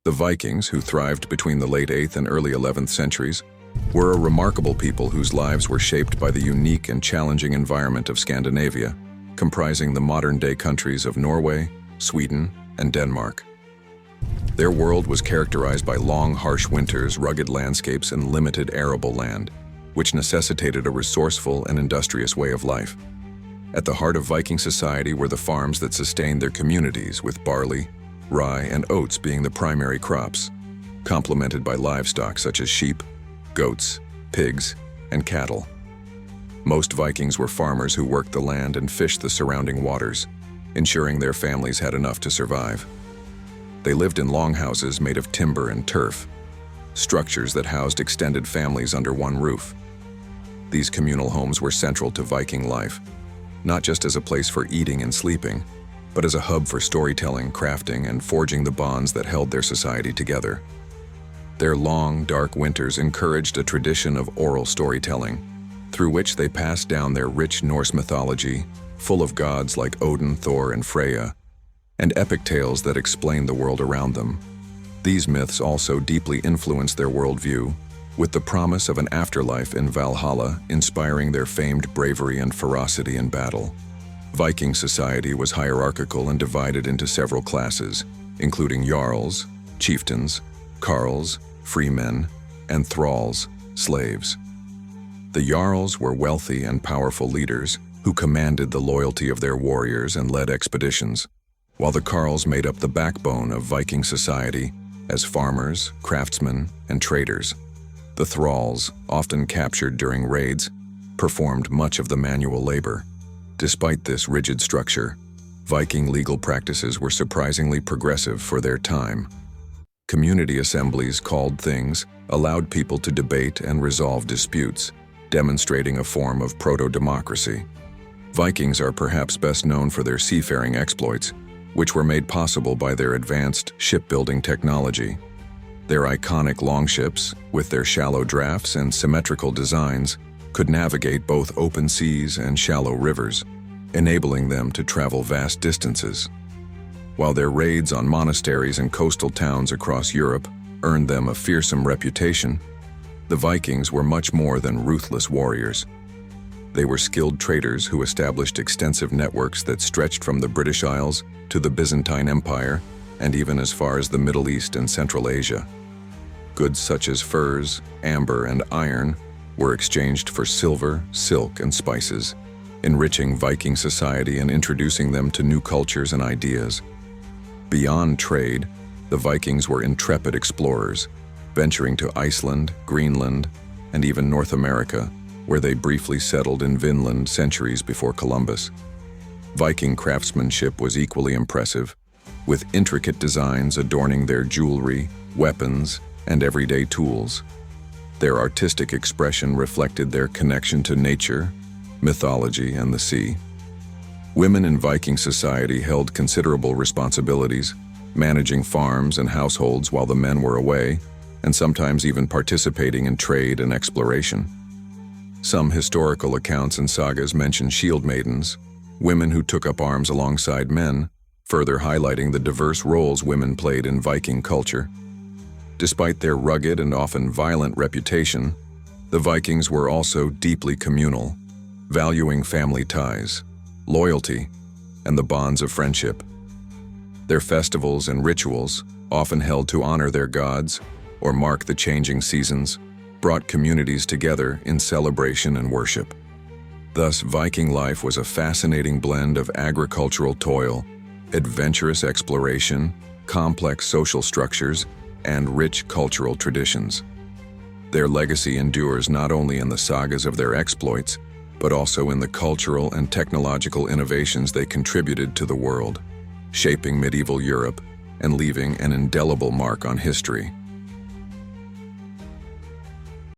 The Vikings, who thrived between the late 8th and early 11th centuries, were a remarkable people whose lives were shaped by the unique and challenging environment of Scandinavia, comprising the modern-day countries of Norway, Sweden, and Denmark. Their world was characterized by long, harsh winters, rugged landscapes, and limited arable land, which necessitated a resourceful and industrious way of life. At the heart of Viking society were the farms that sustained their communities, with barley, rye, and oats being the primary crops, complemented by livestock such as sheep, goats, pigs, and cattle. Most Vikings were farmers who worked the land and fished the surrounding waters, ensuring their families had enough to survive. They lived in longhouses made of timber and turf, structures that housed extended families under one roof. These communal homes were central to Viking life, not just as a place for eating and sleeping, but as a hub for storytelling, crafting, and forging the bonds that held their society together. Their long, dark winters encouraged a tradition of oral storytelling, through which they passed down their rich Norse mythology, full of gods like Odin, Thor, and Freya, and epic tales that explained the world around them. These myths also deeply influenced their worldview, with the promise of an afterlife in Valhalla inspiring their famed bravery and ferocity in battle. Viking society was hierarchical and divided into several classes, including jarls, chieftains, carls, freemen, and thralls, slaves. The jarls were wealthy and powerful leaders who commanded the loyalty of their warriors and led expeditions, while the carls made up the backbone of Viking society as farmers, craftsmen, and traders. The thralls, often captured during raids, performed much of the manual labor. Despite this rigid structure, Viking legal practices were surprisingly progressive for their time. Community assemblies called things allowed people to debate and resolve disputes, demonstrating a form of proto-democracy. Vikings are perhaps best known for their seafaring exploits, which were made possible by their advanced shipbuilding technology. Their iconic longships, with their shallow drafts and symmetrical designs, could navigate both open seas and shallow rivers, enabling them to travel vast distances. While their raids on monasteries and coastal towns across Europe earned them a fearsome reputation, the Vikings were much more than ruthless warriors. They were skilled traders who established extensive networks that stretched from the British Isles to the Byzantine Empire and even as far as the Middle East and Central Asia. Goods such as furs, amber, and iron were exchanged for silver, silk, and spices, enriching Viking society and introducing them to new cultures and ideas. Beyond trade, the Vikings were intrepid explorers, venturing to Iceland, Greenland, and even North America, where they briefly settled in Vinland centuries before Columbus. Viking craftsmanship was equally impressive, with intricate designs adorning their jewelry, weapons, and everyday tools. Their artistic expression reflected their connection to nature, mythology, and the sea. Women in Viking society held considerable responsibilities, managing farms and households while the men were away, and sometimes even participating in trade and exploration. Some historical accounts and sagas mention shield maidens, women who took up arms alongside men, further highlighting the diverse roles women played in Viking culture. Despite their rugged and often violent reputation, the Vikings were also deeply communal, valuing family ties, loyalty, and the bonds of friendship. Their festivals and rituals, often held to honor their gods or mark the changing seasons, brought communities together in celebration and worship. Thus, Viking life was a fascinating blend of agricultural toil, adventurous exploration, complex social structures, and rich cultural traditions. Their legacy endures not only in the sagas of their exploits, but also in the cultural and technological innovations they contributed to the world, shaping medieval Europe and leaving an indelible mark on history.